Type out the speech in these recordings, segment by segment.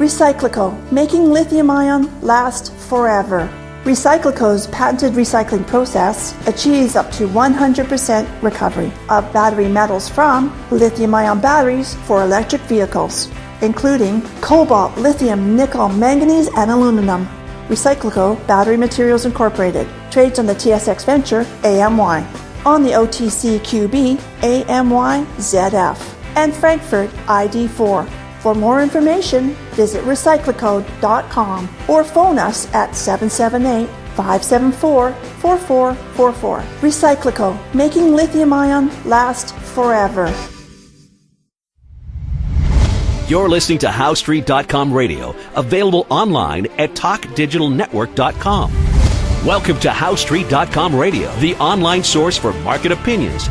Recyclico, making lithium-ion last forever. Recyclico's patented recycling process achieves up to 100% recovery of battery metals from lithium-ion batteries for electric vehicles, including cobalt, lithium, nickel, manganese, and aluminum. Recyclico Battery Materials Incorporated trades on the TSX Venture AMY, on the OTCQB AMYZF, and Frankfurt ID4. For more information, visit recyclico.com or phone us at 778-574-4444. Recyclico, making lithium-ion last forever. You're listening to HowStreet.com radio, available online at TalkDigitalNetwork.com. Welcome to HowStreet.com radio, the online source for market opinions.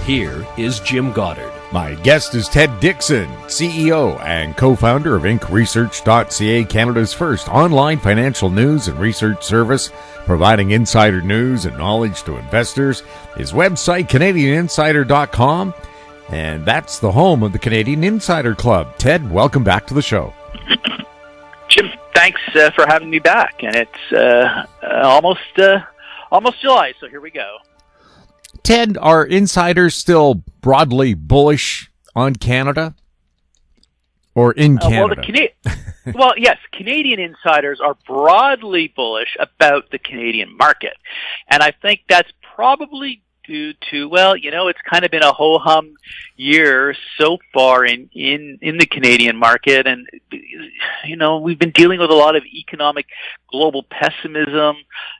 Here is Jim Goddard. My guest is Ted Dixon, CEO and co-founder of IncResearch.ca, Canada's first online financial news and research service, providing insider news and knowledge to investors. His website, CanadianInsider.com, and that's the home of the Canadian Insider Club. Ted, welcome back to the show. Jim, thanks for having me back, and it's almost July, so here we go. Ted, are insiders still broadly bullish on Canada or in Canada? Well, yes, Canadian insiders are broadly bullish about the Canadian market. And I think that's probably due to, it's kind of been a ho-hum year so far in the Canadian market. And, we've been dealing with a lot of economic global pessimism.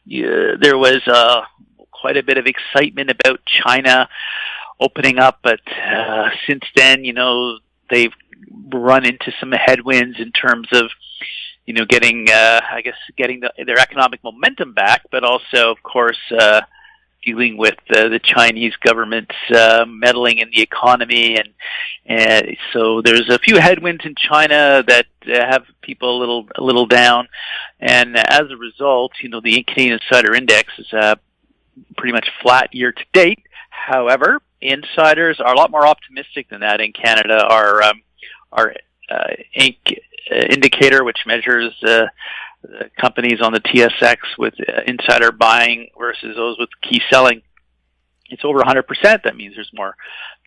There was quite a bit of excitement about China opening up, but since then, they've run into some headwinds in terms of, getting their economic momentum back, but also, of course, dealing with the Chinese government's meddling in the economy, and so there's a few headwinds in China that have people a little down, and as a result, the Canadian Insider Index is pretty much flat year to date. However, insiders are a lot more optimistic than that in Canada. Our Inc. indicator, which measures companies on the TSX with insider buying versus those with key selling, it's over 100%. That means there's more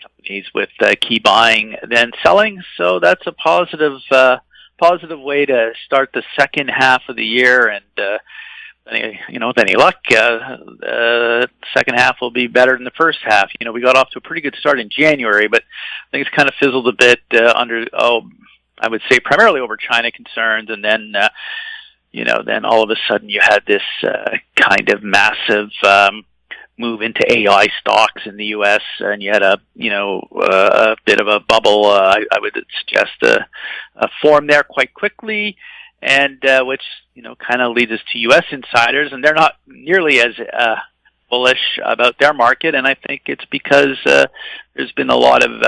companies with key buying than selling. So that's a positive way to start the second half of the year, and with any luck, the second half will be better than the first half. We got off to a pretty good start in January, but I think it's kind of fizzled a bit I would say primarily over China concerns, and then, then all of a sudden you had this kind of massive move into AI stocks in the U.S., and you had a bit of a bubble, I would suggest, form there quite quickly, and which kind of leads us to U.S. insiders, and they're not nearly as bullish about their market, and I think it's because there's been a lot of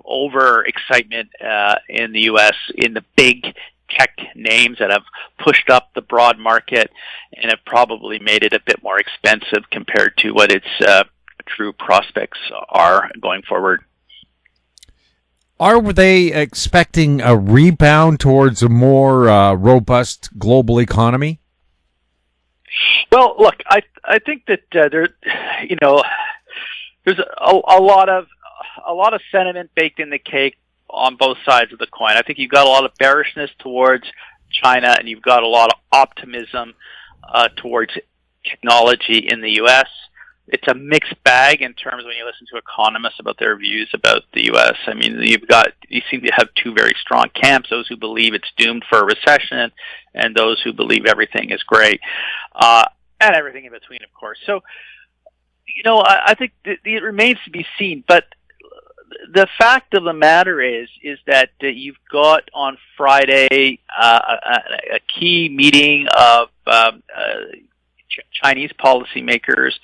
over excitement in the U.S. in the big tech names that have pushed up the broad market and have probably made it a bit more expensive compared to what its true prospects are going forward. Are they expecting a rebound towards a more robust global economy? Well, look, I think that there's a lot of sentiment baked in the cake on both sides of the coin. I think you've got a lot of bearishness towards China, and you've got a lot of optimism towards technology in the U.S. It's a mixed bag in terms of when you listen to economists about their views about the U.S. I mean, you seem to have two very strong camps, those who believe it's doomed for a recession and those who believe everything is great, and everything in between, of course. So, I think it remains to be seen, but the fact of the matter is that you've got on Friday a key meeting of Chinese policymakers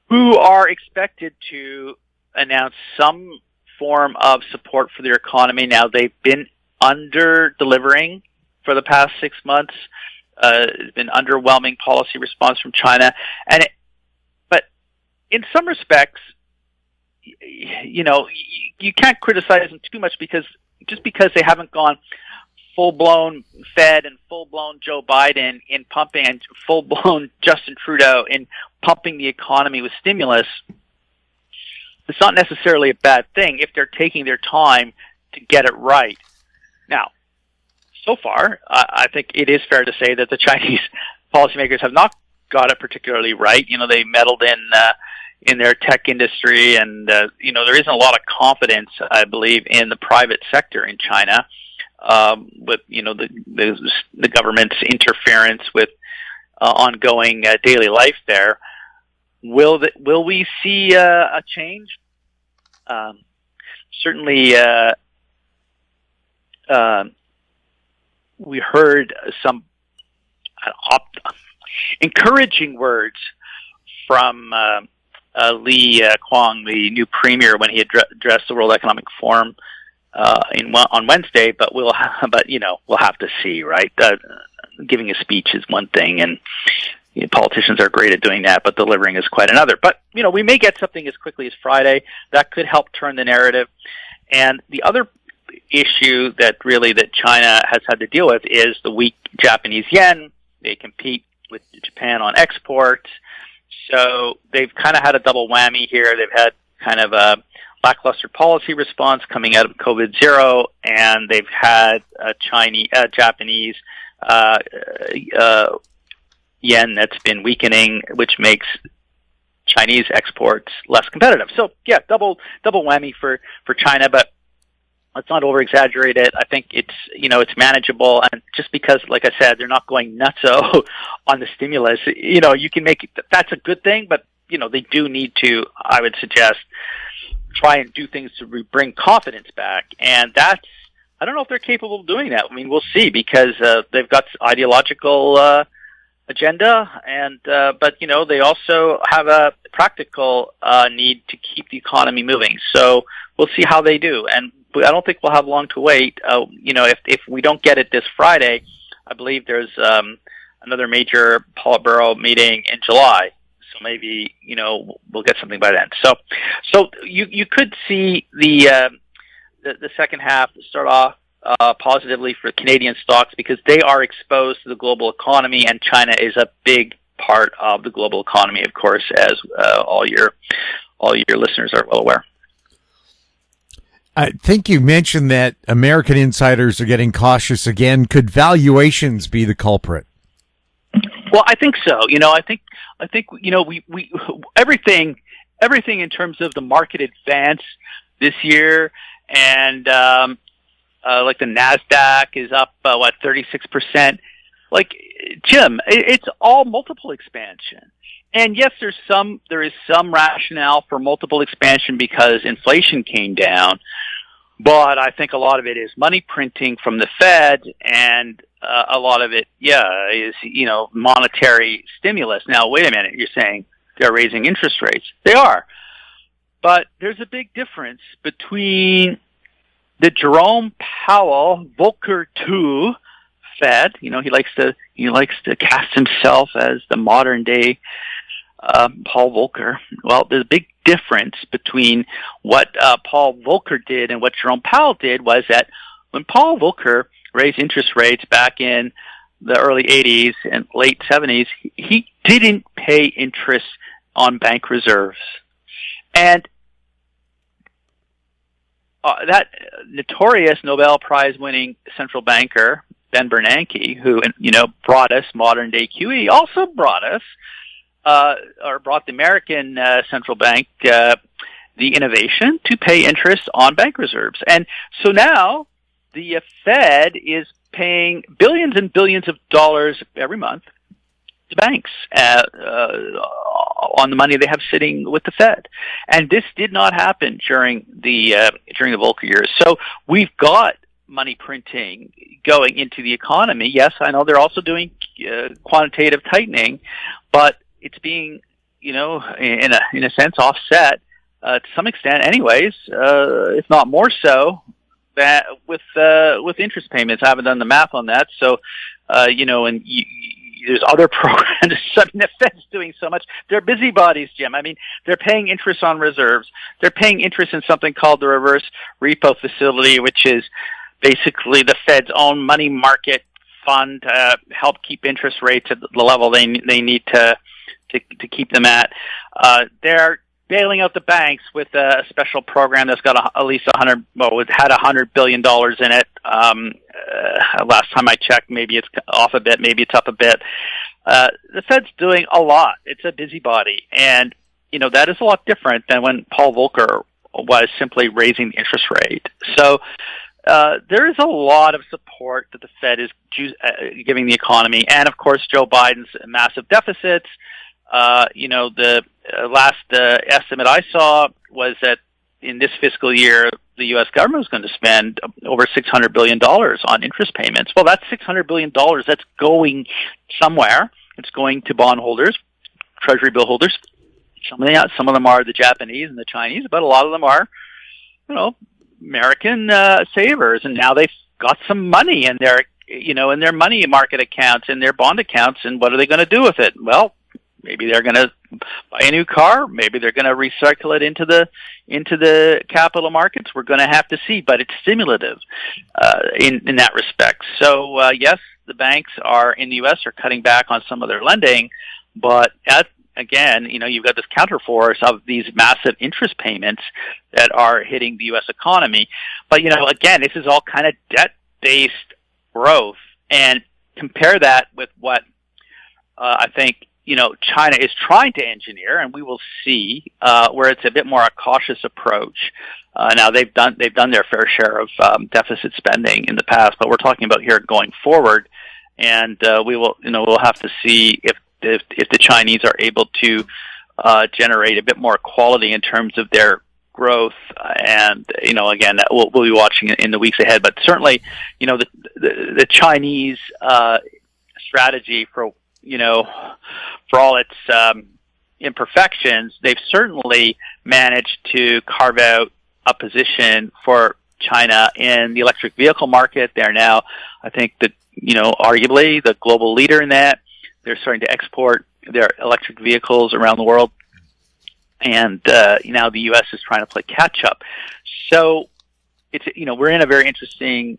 who are expected to announce some form of support for their economy. Now, they've been under-delivering for the past 6 months. It's been underwhelming policy response from China. But in some respects, you can't criticize them too much because they haven't gone full-blown Fed and full-blown Joe Biden in pumping and full-blown Justin Trudeau in pumping the economy with stimulus, it's not necessarily a bad thing if they're taking their time to get it right. Now, so far, I think it is fair to say that the Chinese policymakers have not got it particularly right. They meddled in their tech industry, and there isn't a lot of confidence, I believe, in the private sector in China, with the government's interference with ongoing daily life there. Will we see a change? Certainly, we heard some encouraging words from Li Qiang, the new premier, when he addressed the World Economic Forum on Wednesday. But we'll have to see, right? Giving a speech is one thing, and politicians are great at doing that, but delivering is quite another. But we may get something as quickly as Friday that could help turn the narrative. And the other issue that China has had to deal with is the weak Japanese yen. They compete with Japan on exports, so they've kind of had a double whammy here. They've had kind of a lackluster policy response coming out of COVID-0, and they've had a Japanese yen that's been weakening, which makes Chinese exports less competitive. So yeah, double whammy for China, but let's not over-exaggerate it. I think it's manageable, and just because, like I said, they're not going nutso on the stimulus, you can make it, that's a good thing, but they do need to, I would suggest, try and do things to bring confidence back, and I don't know if they're capable of doing that. I mean, we'll see, because they've got ideological agenda, and but they also have a practical need to keep the economy moving. So we'll see how they do, and I don't think we'll have long to wait. If we don't get it this Friday, I believe there's another major Politburo meeting in July. So maybe we'll get something by then. So you could see the second half start off positively for Canadian stocks, because they are exposed to the global economy, and China is a big part of the global economy, of course, as all your listeners are well aware. I think you mentioned that American insiders are getting cautious again. Could valuations be the culprit? Well, I think so. I think we everything in terms of the market advance this year, and like the Nasdaq is up 36%. Like, Jim, it's all multiple expansion. And yes, there is some rationale for multiple expansion because inflation came down, but I think a lot of it is money printing from the Fed, and a lot of it, is monetary stimulus. Now, wait a minute, you're saying they're raising interest rates? They are, but there's a big difference between the Jerome Powell Volcker II Fed. He likes to cast himself as the modern day Paul Volcker. Well, there's a big difference between what Paul Volcker did and what Jerome Powell did. Was that when Paul Volcker raised interest rates back in the early 80s and late 70s, he didn't pay interest on bank reserves. And that notorious Nobel Prize winning central banker, Ben Bernanke, who, brought us modern day QE, also brought us brought the American central bank the innovation to pay interest on bank reserves. And so now the Fed is paying billions and billions of dollars every month to banks on the money they have sitting with the Fed. And this did not happen during the Volcker years. So we've got money printing going into the economy. Yes, I know they're also doing quantitative tightening, but it's being, in a sense, offset to some extent, anyways, if not more so, that with interest payments. I haven't done the math on that, so and there's other programs. I mean, the Fed's doing so much. They're busybodies, Jim. I mean, they're paying interest on reserves. They're paying interest in something called the reverse repo facility, which is basically the Fed's own money market fund to help keep interest rates at the level they need to keep them at. They're bailing out the banks with a special program that's got at least it had $100 billion in it. Last time I checked, maybe it's off a bit, maybe it's up a bit. The Fed's doing a lot. It's a busybody, and that is a lot different than when Paul Volcker was simply raising the interest rate. So there is a lot of support that the Fed is giving the economy, and of course Joe Biden's massive deficits. The last estimate I saw was that in this fiscal year, the U.S. government was going to spend over $600 billion on interest payments. Well, that's $600 billion. That's going somewhere. It's going to bondholders, treasury bill holders. Some of them are the Japanese and the Chinese, but a lot of them are, American savers. And now they've got some money in their, in their money market accounts, in their bond accounts. And what are they going to do with it? Well, maybe they're going to buy a new car. Maybe they're going to recycle it into the capital markets. We're going to have to see, but it's stimulative in that respect. So yes, the banks in the U.S. are cutting back on some of their lending, but again, you've got this counterforce of these massive interest payments that are hitting the U.S. economy. But again, this is all kind of debt-based growth, and compare that with what I think China is trying to engineer, and we will see where it's a bit more a cautious approach. Now they've done their fair share of deficit spending in the past, but we're talking about here going forward, and we'll have to see if the Chinese are able to generate a bit more quality in terms of their growth, and again we'll be watching in the weeks ahead. But certainly, the Chinese strategy for all its imperfections, they've certainly managed to carve out a position for China in the electric vehicle market. They're now, I think, arguably the global leader in that. They're starting to export their electric vehicles around the world, and now the U.S. is trying to play catch up. So it's we're in a very interesting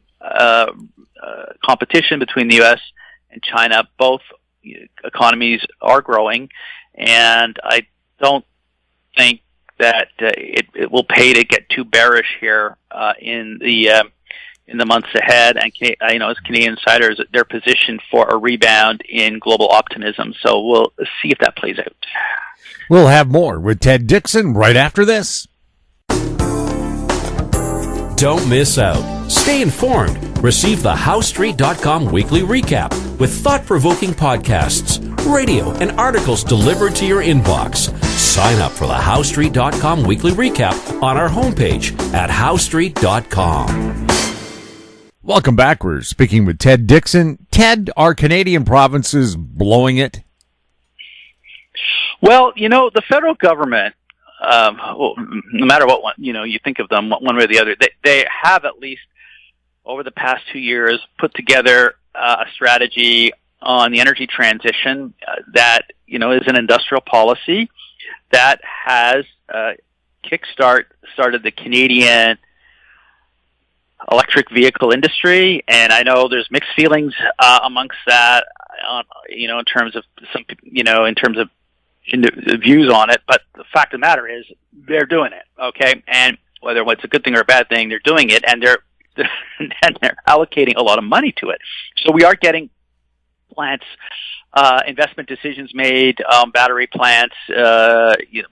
competition between the U.S. and China. Both economies are growing, and I don't think that it will pay to get too bearish here in the months ahead. And as Canadian insiders, they're positioned for a rebound in global optimism. So we'll see if that plays out. We'll have more with Ted Dixon right after this. Don't miss out. Stay informed. Receive the HowStreet.com weekly recap with thought-provoking podcasts, radio, and articles delivered to your inbox. Sign up for the HowStreet.com weekly recap on our homepage at HowStreet.com. Welcome back. We're speaking with Ted Dixon. Ted, are Canadian provinces blowing it? Well, the federal government, no matter what one, you think of them one way or the other, they have at least over the past 2 years put together a strategy on the energy transition that, is an industrial policy that has started the Canadian electric vehicle industry. And I know there's mixed feelings amongst that, in terms of some, in terms of views on it. But the fact of the matter is they're doing it. Okay. And whether it's a good thing or a bad thing, they're doing it, and they're allocating a lot of money to it. So we are getting plants, investment decisions made, battery plants,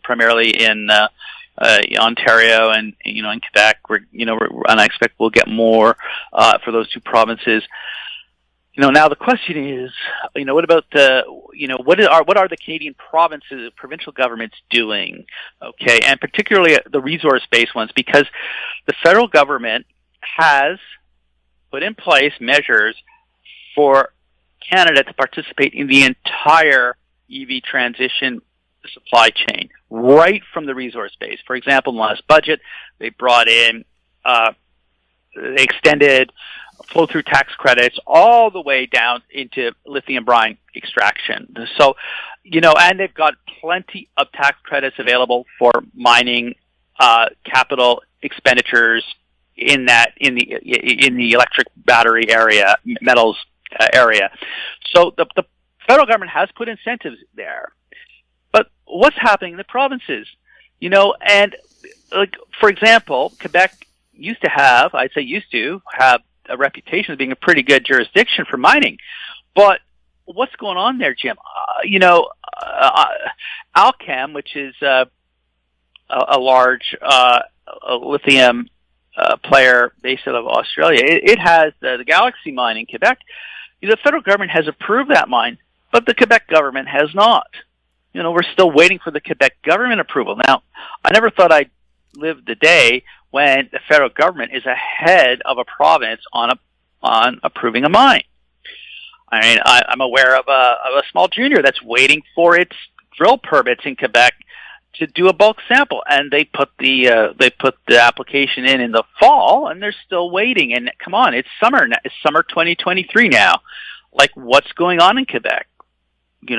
primarily in Ontario and in Quebec. And I expect we'll get more for those two provinces. Now the question is, what about what are the Canadian provinces, provincial governments doing? Okay, and particularly the resource-based ones, because the federal government has put in place measures for Canada to participate in the entire EV transition supply chain, right from the resource base. For example, in the last budget, they brought in, they extended flow-through tax credits all the way down into lithium brine extraction. So, and they've got plenty of tax credits available for mining capital expenditures in the electric battery area, metals area. So the federal government has put incentives there. But what's happening in the provinces? And like, for example, Quebec used to have a reputation of being a pretty good jurisdiction for mining. But what's going on there, Jim? Alchem, which is a large lithium player based out of Australia, it has the Galaxy mine in Quebec. The federal government has approved that mine, but the Quebec government has not. We're still waiting for the Quebec government approval. Now, I never thought I'd live the day when the federal government is ahead of a province on approving a mine. I mean, I'm aware of a small junior that's waiting for its drill permits in Quebec to do a bulk sample, and they put the application in the fall, and they're still waiting. And come on, it's summer 2023 now. Like, what's going on in Quebec? And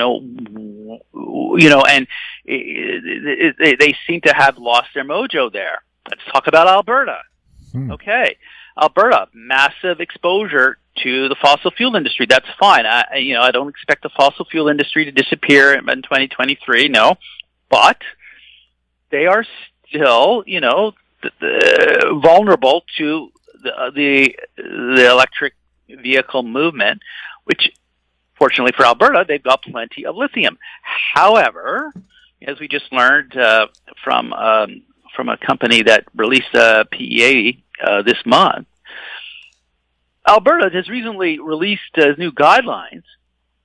they seem to have lost their mojo there. Let's talk about Alberta. Okay, Alberta, massive exposure to the fossil fuel industry. That's fine. I don't expect the fossil fuel industry to disappear in 2023. No, but they are still, vulnerable to the electric vehicle movement, which, fortunately for Alberta, they've got plenty of lithium. However, as we just learned from a company that released a PEA this month, Alberta has recently released new guidelines,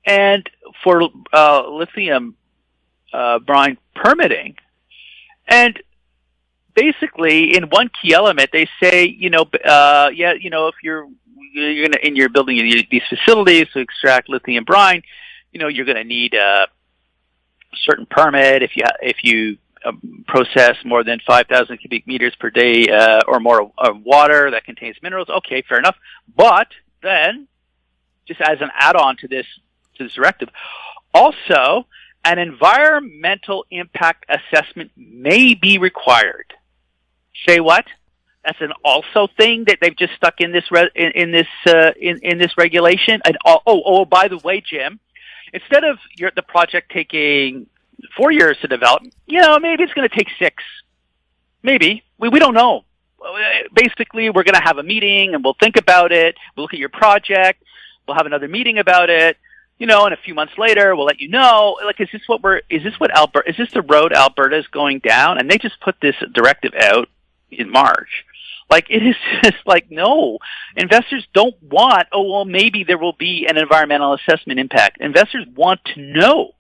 and for lithium brine permitting, and basically in one key element they say, if you're building these facilities to extract lithium brine, you're going to need a certain permit if you process more than 5,000 cubic meters per day or more of water that contains minerals. Okay, fair enough. But then, just as an add-on to this directive, also an environmental impact assessment may be required. Say what? That's an also thing that they've just stuck in this in this regulation. And by the way, Jim, instead of the project taking 4 years to develop, maybe it's going to take 6. Maybe. We don't know. Basically, we're going to have a meeting and we'll think about it. We'll look at your project. We'll have another meeting about it. And a few months later, we'll let you know. Like, is this the road Alberta is going down? And they just put this directive out in March. Like, it is just like, no. Investors don't want, maybe there will be an environmental assessment impact. Investors want to know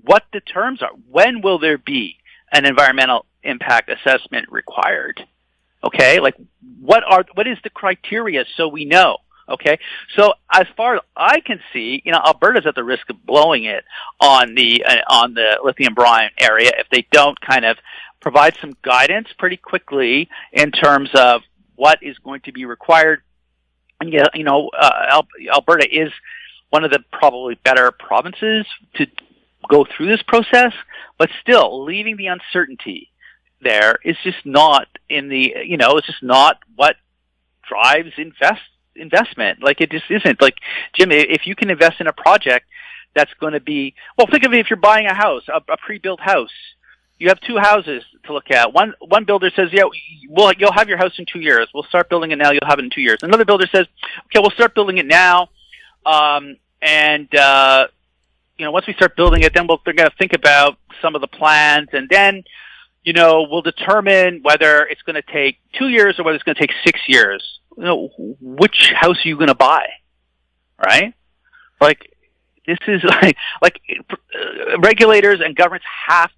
what the terms are. When will there be an environmental impact assessment required? Okay, like what is the criteria so we know? Okay, so as far as I can see, Alberta's at the risk of blowing it on the lithium brine area if they don't kind of provide some guidance pretty quickly in terms of what is going to be required. And Alberta is one of the probably better provinces to go through this process, but still leaving the uncertainty there is just not it's just not what drives investment. Like, it just isn't. Like, Jim, if you can invest in a project that's going to be, think of it, if you're buying a house, a pre-built house, you have 2 houses to look at. One builder says, you'll have your house in 2 years. We'll start building it now. You'll have it in 2 years. Another builder says, okay, we'll start building it now. Once we start building it, then they're going to think about some of the plans, and then, we'll determine whether it's going to take 2 years or whether it's going to take 6 years. Which house are you going to buy, right? Like, this is like regulators and governments have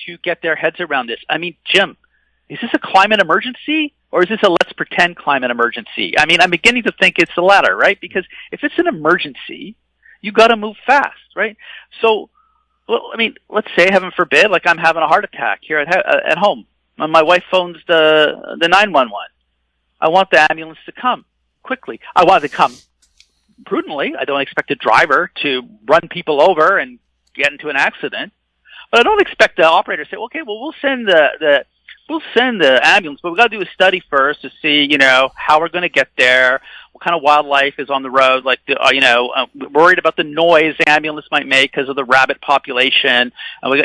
to get their heads around this. I mean, Jim, is this a climate emergency or is this a let's pretend climate emergency? I mean, I'm beginning to think it's the latter, right? Because if it's an emergency, you got to move fast, right? So, let's say, heaven forbid, like I'm having a heart attack here at home, and my wife phones the 911. I want the ambulance to come quickly. I want it to come prudently. I don't expect a driver to run people over and get into an accident. But I don't expect the operator to say, okay, well, we'll send the we'll send the ambulance, but we've got to do a study first to see, how we're going to get there, what kind of wildlife is on the road, like, we're worried about the noise the ambulance might make because of the rabbit population. And we,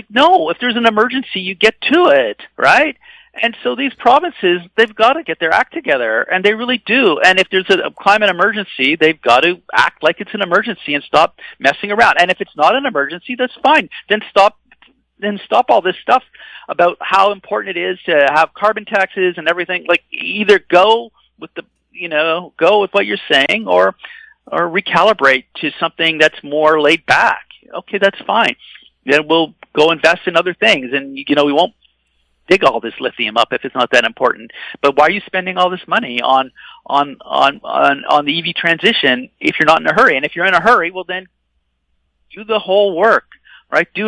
no, if there's an emergency, you get to it, right? And so these provinces, they've got to get their act together, and they really do. And if there's a climate emergency, they've got to act like it's an emergency and stop messing around. And if it's not an emergency, that's fine. Then stop all this stuff about how important it is to have carbon taxes and everything. Like, either go with what you're saying, or recalibrate to something that's more laid back. Okay, that's fine. Then we'll go invest in other things, and we won't dig all this lithium up if it's not that important. But why are you spending all this money on the EV transition if you're not in a hurry? And if you're in a hurry, well, then do the whole work, right? Get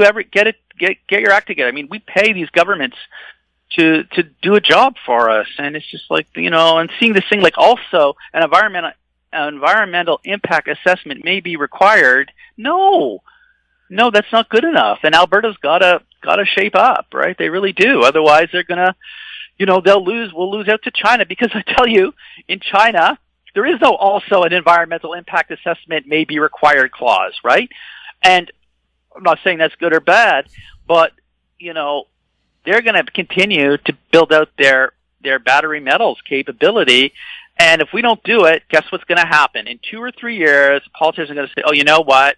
your act together. I mean, we pay these governments to do a job for us, and it's just like, and seeing this thing like also an environmental impact assessment may be required. No, that's not good enough. And Alberta's gotta shape up, right? They really do. Otherwise, they're gonna, we'll lose out to China, because I tell you, in China, there is no also an environmental impact assessment may be required clause, right? And I'm not saying that's good or bad, but, they're going to continue to build out their battery metals capability. And if we don't do it, guess what's going to happen? In 2 or 3 years, politicians are going to say, oh, you know what?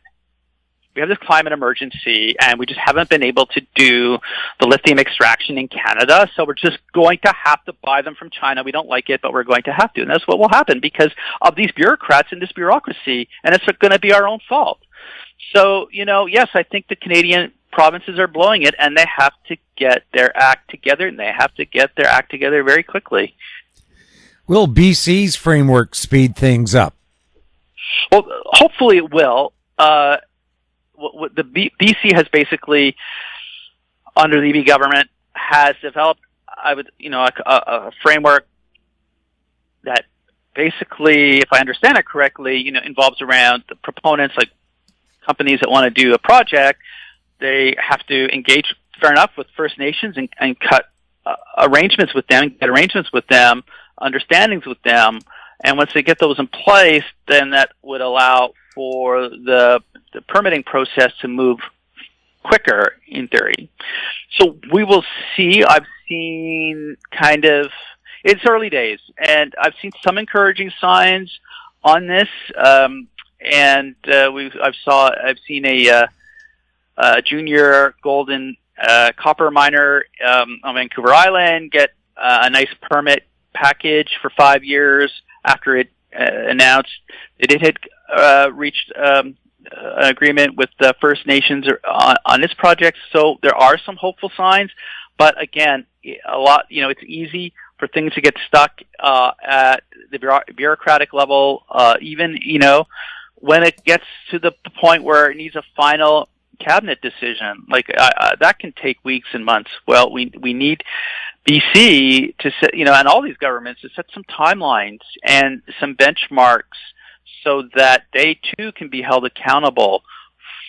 We have this climate emergency, and we just haven't been able to do the lithium extraction in Canada, so we're just going to have to buy them from China. We don't like it, but we're going to have to. And that's what will happen because of these bureaucrats and this bureaucracy, and it's going to be our own fault. So, yes, I think the Canadian provinces are blowing it, and they have to get their act together, and they have to get their act together very quickly. Will BC's framework speed things up? Well, hopefully it will. What the BC has basically, under the EV government, has developed, a framework that basically, if I understand it correctly, involves around the proponents, like companies that want to do a project. They have to engage, fair enough, with First Nations and cut arrangements with them, get arrangements with them, understandings with them. And once they get those in place, then that would allow for the permitting process to move quicker, in theory. So we will see. I've seen it's early days, and I've seen some encouraging signs on this. I've seen a junior gold and copper miner on Vancouver Island get a nice permit package for 5 years after it announced that it had reached an agreement with the First Nations on this project. So there are some hopeful signs, but again, it's easy for things to get stuck at the bureaucratic level, even when it gets to the point where it needs a final cabinet decision, that can take weeks and months. Well, we need BC to set, and all these governments to set some timelines and some benchmarks so that they too can be held accountable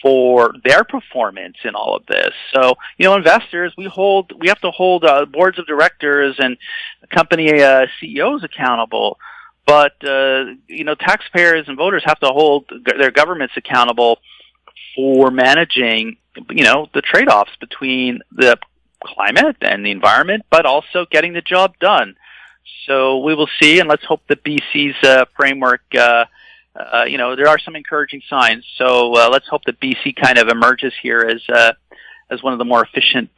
for their performance in all of this. So, investors, we have to hold boards of directors and company CEOs accountable. But, taxpayers and voters have to hold their governments accountable for managing, the trade-offs between the climate and the environment, but also getting the job done. So we will see, and let's hope that BC's framework, there are some encouraging signs. So let's hope that BC kind of emerges here as one of the more efficient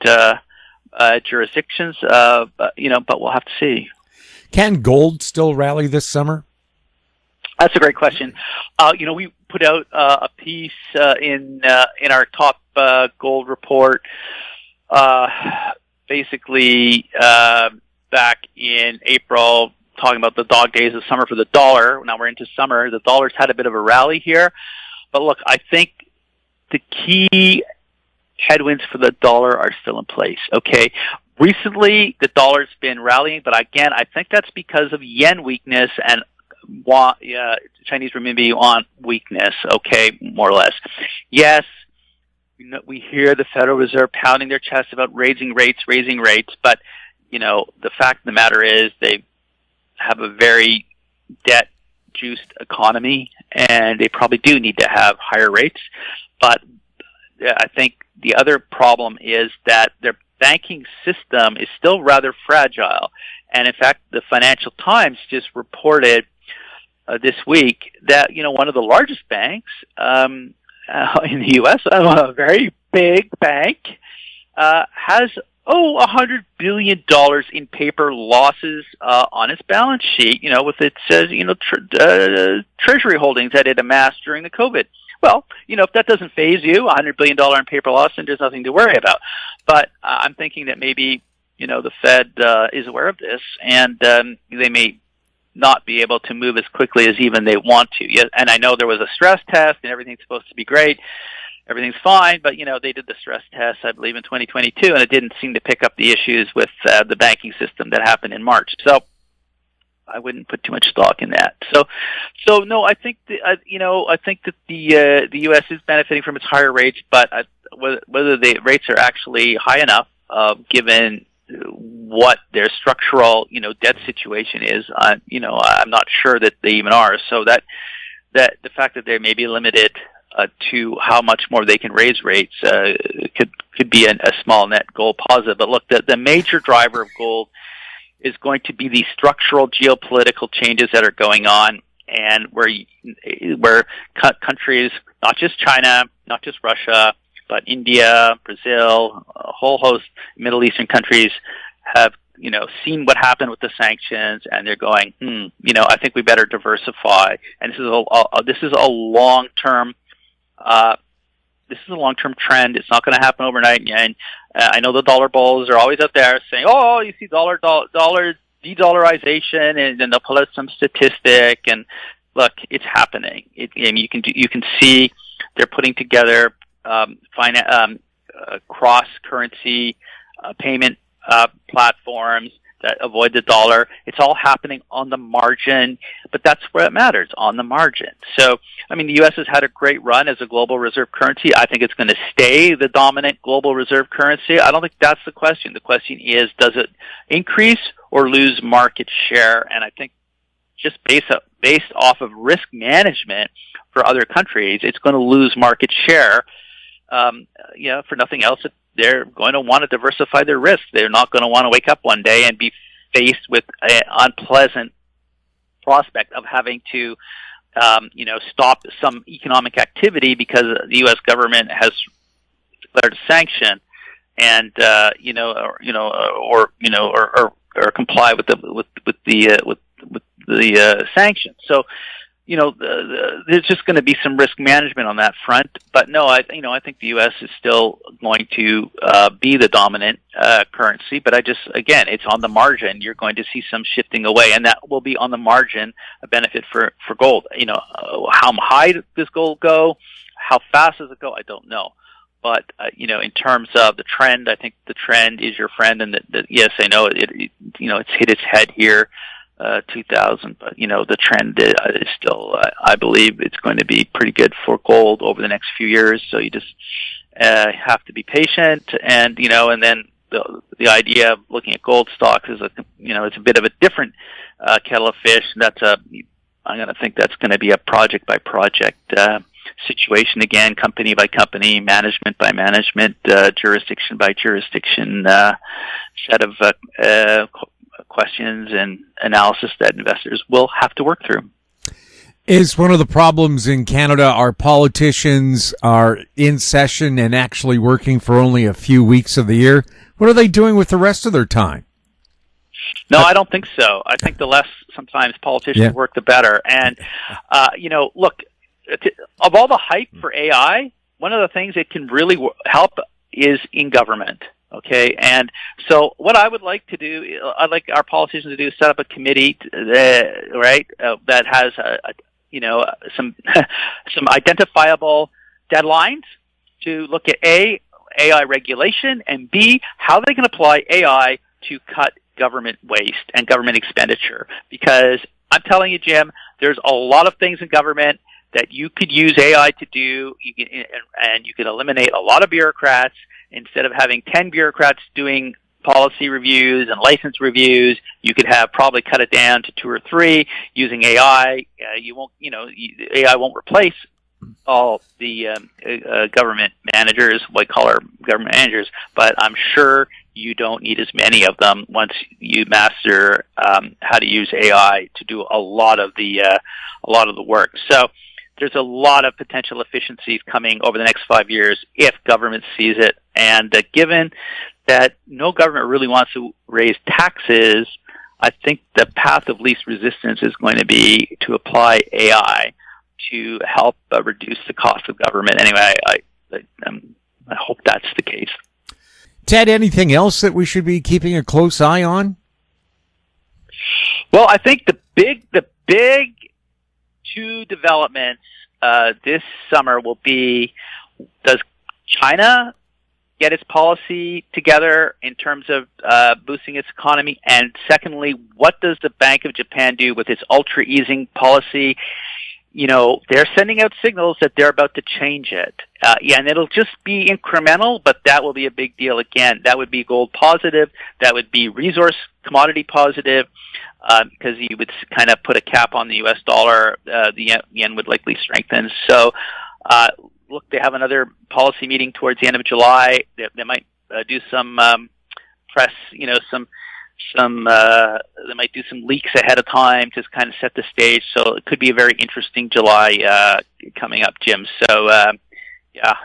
jurisdictions. But we'll have to see. Can gold still rally this summer? That's a great question. We put out a piece in our top gold report, basically back in April, talking about the dog days of summer for the dollar. Now we're into summer. The dollar's had a bit of a rally here. But look, I think the key headwinds for the dollar are still in place, okay? Recently, the dollar's been rallying, but again, I think that's because of yen weakness and Chinese renminbi yuan weakness, okay, more or less. Yes, we hear the Federal Reserve pounding their chest about raising rates, but, the fact of the matter is they have a very debt-juiced economy, and they probably do need to have higher rates. But I think the other problem is that their banking system is still rather fragile. And in fact, the Financial Times just reported this week that, one of the largest banks in the U.S., a very big bank, has $100 billion in paper losses on its balance sheet, with it says, treasury holdings that it amassed during the COVID. Well, if that doesn't faze you, $100 billion in paper loss, then there's nothing to worry about. But I'm thinking that maybe, the Fed is aware of this, and they may not be able to move as quickly as even they want to. Yeah, and I know there was a stress test, and everything's supposed to be great. Everything's fine, but, they did the stress test, I believe, in 2022, and it didn't seem to pick up the issues with the banking system that happened in March. So I wouldn't put too much stock in that. So no, I think I think that the U.S. is benefiting from its higher rates, but whether the rates are actually high enough, given what their structural, debt situation is, I'm not sure that they even are. So that the fact that they may be limited to how much more they can raise rates could be a small net gold positive. But look, the major driver of gold is going to be the structural geopolitical changes that are going on, and where countries, not just China, not just Russia, but India, Brazil, a whole host of Middle Eastern countries have, seen what happened with the sanctions, and they're going, I think we better diversify. And this is a long-term trend. It's not going to happen overnight. And I know the dollar bulls are always out there saying, "Oh, you see dollar de-dollarization," and then they'll pull out some statistic. And look, it's happening. And you can see they're putting together cross-currency payment platforms that avoid the dollar. It's all happening on the margin, but that's where it matters, on the margin. So, the U.S. has had a great run as a global reserve currency. I think it's going to stay the dominant global reserve currency. I don't think that's the question. The question is, does it increase or lose market share? And I think just based off of risk management for other countries, it's going to lose market share. For nothing else, they're going to want to diversify their risk. They're not going to want to wake up one day and be faced with an unpleasant prospect of having to, stop some economic activity because the U.S. government has declared a sanction, and or comply with the sanction. So, there's just going to be some risk management on that front. But no, I think the U.S. is still going to be the dominant currency. But again, it's on the margin. You're going to see some shifting away, and that will be on the margin a benefit for gold. How high does gold go? How fast does it go? I don't know. But in terms of the trend, I think the trend is your friend, and yes, I know it's hit its head here. 2000, but the trend is still, I believe it's going to be pretty good for gold over the next few years. So you just have to be patient, and and then the idea of looking at gold stocks is it's a bit of a different kettle of fish. I'm going to think that's going to be a project by project situation again, company by company, management by management, jurisdiction by jurisdiction set of questions and analysis that investors will have to work through. Is one of the problems in Canada our politicians are in session and actually working for only a few weeks of the year? What are they doing with the rest of their time? No, I don't think so. I think the less sometimes politicians work, the better. And, look, of all the hype for AI, one of the things that can really help is in government. Okay, and so what I would like to do, I'd like our politicians to do is set up a committee, that has some some identifiable deadlines to look at AI regulation, and B, how they can apply AI to cut government waste and government expenditure. Because I'm telling you, Jim, there's a lot of things in government that you could use AI to do, and you could eliminate a lot of bureaucrats. Instead of having 10 bureaucrats doing policy reviews and license reviews, you could have probably cut it down to 2 or 3 using AI. AI won't replace all the government managers, white collar government managers, but I'm sure you don't need as many of them once you master how to use AI to do a lot of the work. So there's a lot of potential efficiencies coming over the next 5 years if government sees it. And given that no government really wants to raise taxes, I think the path of least resistance is going to be to apply AI to help reduce the cost of government. Anyway, I hope that's the case. Ted, anything else that we should be keeping a close eye on? Well, I think the big 2 developments this summer will be, does China get its policy together in terms of boosting its economy? And secondly, what does the Bank of Japan do with its ultra easing policy? They're sending out signals that they're about to change it. And it'll just be incremental, but that will be a big deal again. That would be gold positive. That would be resource commodity positive, because you would kind of put a cap on the U.S. dollar. The yen would likely strengthen. So, look, they have another policy meeting towards the end of July. They might do some press, they might do some leaks ahead of time to kind of set the stage. So it could be a very interesting July coming up, Jim. So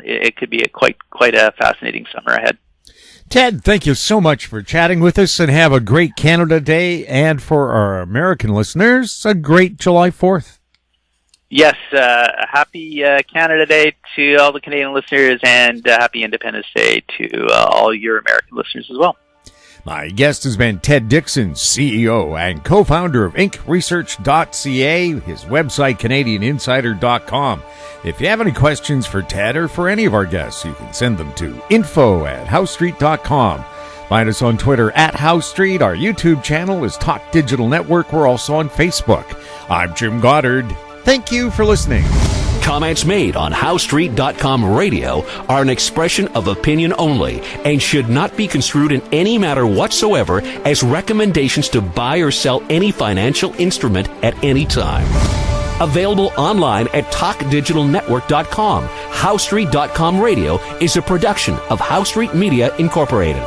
it could be quite a fascinating summer ahead. Ted, thank you so much for chatting with us, and have a great Canada Day. And for our American listeners, a great July 4th. Yes, happy Canada Day to all the Canadian listeners, and happy Independence Day to all your American listeners as well. My guest has been Ted Dixon, CEO and co-founder of IncResearch.ca, his website, CanadianInsider.com. If you have any questions for Ted or for any of our guests, you can send them to info@HowStreet.com. Find us on Twitter @HowStreet. Our YouTube channel is Talk Digital Network. We're also on Facebook. I'm Jim Goddard. Thank you for listening. Comments made on HowStreet.com radio are an expression of opinion only and should not be construed in any matter whatsoever as recommendations to buy or sell any financial instrument at any time. Available online at TalkDigitalNetwork.com. HowStreet.com radio is a production of HowStreet Media Incorporated.